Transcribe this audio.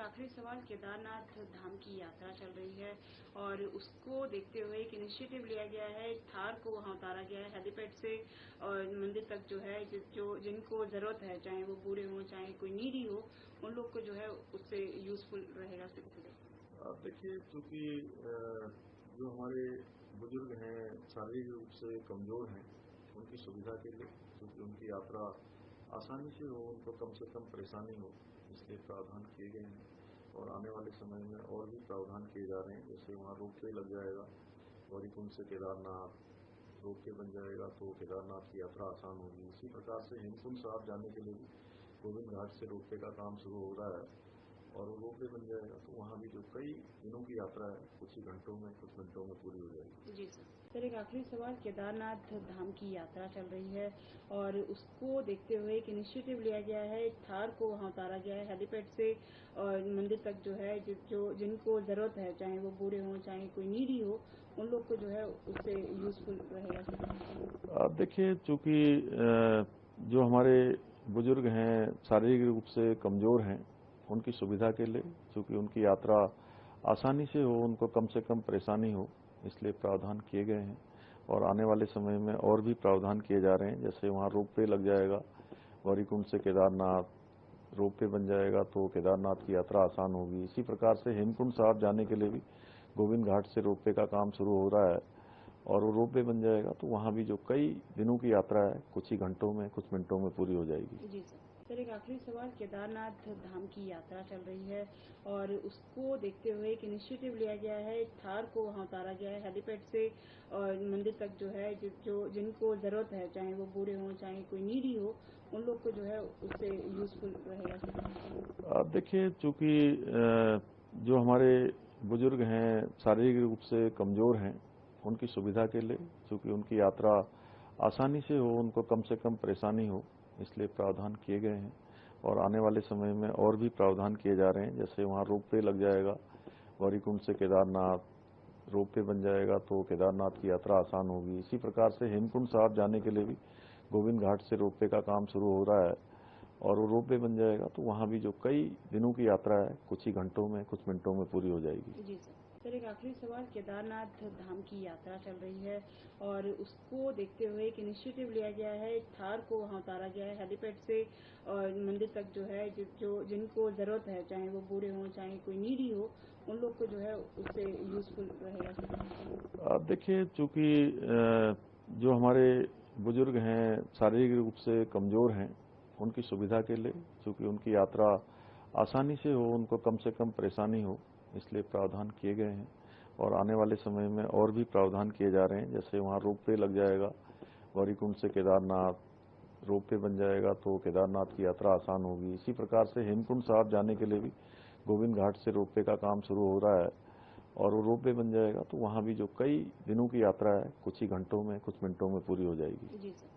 आखिरी सवाल, केदारनाथ धाम की यात्रा चल रही है और उसको देखते हुए एक इनिशिएटिव लिया गया है। थार को वहां उतारा गया है हेलीपैड से और मंदिर तक जो है जो जिनको जरूरत है, चाहे वो बूढ़े हों चाहे कोई नीडी हो, उन लोग को जो है उससे यूजफुल रहेगा। आप देखिए, चूँकि जो हमारे बुजुर्ग हैं, शारीरिक रूप से कमज़ोर हैं, उनकी सुविधा के लिए, क्योंकि उनकी यात्रा आसानी से हो, उनको कम से कम परेशानी हो, इसलिए प्रावधान किए गए हैं। और आने वाले समय में और भी प्रावधान किए जा रहे हैं। जैसे वहाँ रोपवे लग जाएगा, गौरीकुंड से केदारनाथ रोपवे बन जाएगा तो केदारनाथ की यात्रा आसान होगी। इसी प्रकार से हेमकुंड साहब जाने के लिए भी गोविंद घाट से रोपवे का काम शुरू हो रहा है और वो रोपवे बन जाएगा तो वहाँ भी जो कई दिनों की यात्रा है कुछ ही घंटों में, कुछ मिनटों में पूरी हो जाएगी। जी सर, एक आखिरी सवाल, केदारनाथ धाम की यात्रा चल रही है और उसको देखते हुए एक इनिशिएटिव लिया गया है। थार को वहां उतारा गया है हेलीपैड से और मंदिर तक जो है जो जिनको जरूरत है, चाहे वो बूढ़े हों चाहे कोई नीडी हो, उन लोग को जो है उससे यूजफुल रहेगा। आप देखिए, चूँकि जो हमारे बुजुर्ग हैं, शारीरिक रूप से कमज़ोर हैं, उनकी सुविधा के लिए, चूँकि उनकी यात्रा आसानी से हो, उनको कम से कम परेशानी हो, इसलिए प्रावधान किए गए हैं। और आने वाले समय में और भी प्रावधान किए जा रहे हैं। जैसे वहाँ रोपवे लग जाएगा, गौरीकुंड से केदारनाथ रोपवे बन जाएगा तो केदारनाथ की यात्रा आसान होगी। इसी प्रकार से हेमकुंड साहब जाने के लिए भी गोविंद घाट से रोपवे का काम शुरू हो रहा है और वो रोपवे बन जाएगा तो वहाँ भी जो कई दिनों की यात्रा है कुछ ही घंटों में, कुछ मिनटों में पूरी हो जाएगी। जी सर, एक आखिरी सवाल, केदारनाथ धाम की यात्रा चल रही है और उसको देखते हुए एक इनिशिएटिव लिया गया है। थार को वहां उतारा गया है हेलीपैड से और मंदिर तक जो है जो जिनको जरूरत है, चाहे वो बूढ़े हों चाहे कोई नीडी हो, उन लोग को जो है उससे यूजफुल रहेगा। आप देखिए, चूँकि जो हमारे बुजुर्ग हैं, शारीरिक रूप से कमज़ोर हैं, उनकी सुविधा के लिए, चूँकि उनकी यात्रा आसानी से हो, उनको कम से कम परेशानी हो, इसलिए प्रावधान किए गए हैं। और आने वाले समय में और भी प्रावधान किए जा रहे हैं। जैसे वहाँ रोपवे लग जाएगा, गौरीकुंड से केदारनाथ रोपवे बन जाएगा तो केदारनाथ की यात्रा आसान होगी। इसी प्रकार से हेमकुंड साहब जाने के लिए भी गोविंद घाट से रोपवे का काम शुरू हो रहा है और वो रोपवे बन जाएगा तो वहाँ भी जो कई दिनों की यात्रा है कुछ ही घंटों में, कुछ मिनटों में पूरी हो जाएगी। जी सर, एक आखिरी सवाल, केदारनाथ धाम की यात्रा चल रही है और उसको देखते हुए एक इनिशिएटिव लिया गया है। थार को वहां उतारा गया है हेलीपैड से और मंदिर तक जो है जो जिनको जरूरत है, चाहे वो बूढ़े हों चाहे कोई नीडी हो, उन लोग को जो है उससे यूजफुल रहेगा। आप देखिए, चूँकि जो हमारे बुजुर्ग हैं, शारीरिक रूप से कमज़ोर हैं, उनकी सुविधा के लिए, चूँकि उनकी यात्रा आसानी से हो, उनको कम से कम परेशानी हो, इसलिए प्रावधान किए गए हैं। और आने वाले समय में और भी प्रावधान किए जा रहे हैं। जैसे वहाँ रोपवे लग जाएगा, गौरीकुंड से केदारनाथ रोपवे बन जाएगा तो केदारनाथ की यात्रा आसान होगी। इसी प्रकार से हेमकुंड साहब जाने के लिए भी गोविंद घाट से रोपवे का काम शुरू हो रहा है और वो रोपवे बन जाएगा तो वहाँ भी जो कई दिनों की यात्रा है कुछ ही घंटों में, कुछ मिनटों में पूरी हो जाएगी। जी सर।